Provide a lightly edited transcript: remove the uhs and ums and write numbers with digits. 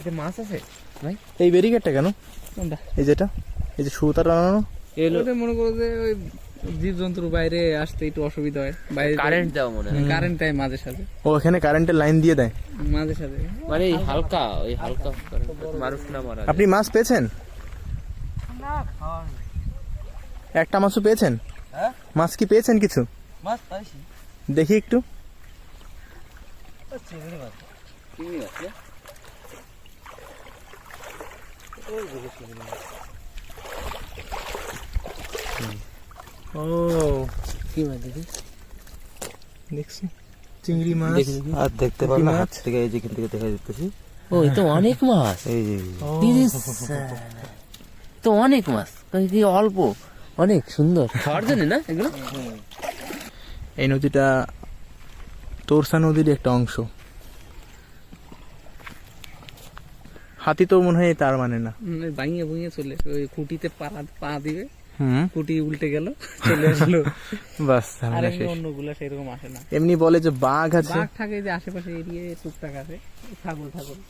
এতে মাছ আছে ভাই? এই ব্যারিকেডটা কেন? কোনটা? এই যেটা, এই যে সুতা টানানো। ওটা মনে করো যে ওই জীবজন্তুর বাইরে আসতে একটু অসুবিধা হয়, বাইরে কারেন্ট দাও মনে হয়। কারেন্ট দেয় মাঝে সাঝে, ও এখানে কারেন্টের লাইন দিয়ে দেয়। মাঝে সাঝে। মানে এই হালকা, ওই হালকা মানুষ না মারা যায়। আপনি মাছ পেয়েছেন? একটা মাছও পেয়েছেন? হ্যাঁ? মাছ কি পেয়েছেন কিছু? মাছ পাইছি। দেখি একটু। চিংড়ি মাছ। চিংড়ি মাছ না? ও কি মাছ দেখি? দেখছি চিংড়ি মাছ। দেখি দেখি। আর দেখতে পুঁটি পারো না, মাছ। হাত থেকে এই যেখান থেকে দেখা যাচ্ছে। ও এ তো অনেক মাছ। এই যে ও, তো অনেক মাছ, কি অল্প, অনেক সুন্দর খাওয়ার জন্য না এগুলো? এই নদীটা তোরসা নদীর একটা অংশ। হাতি তো মনে হয় তার মানে না। ভাঙিয়ে ভুঙিয়ে চলে ওই খুঁটিতে পা দিবে, হুম, খুঁটি উল্টে গেল, চলে আসলো। বাস আর ঝামেলা এমনি শেষ। অন্যগুলা সেরকম আসে না। এমনি বলে যে বাঘ আছে। বাঘ থাকে যে আশপাশে এরিয়ায় টুকটাক আছে, ছাগল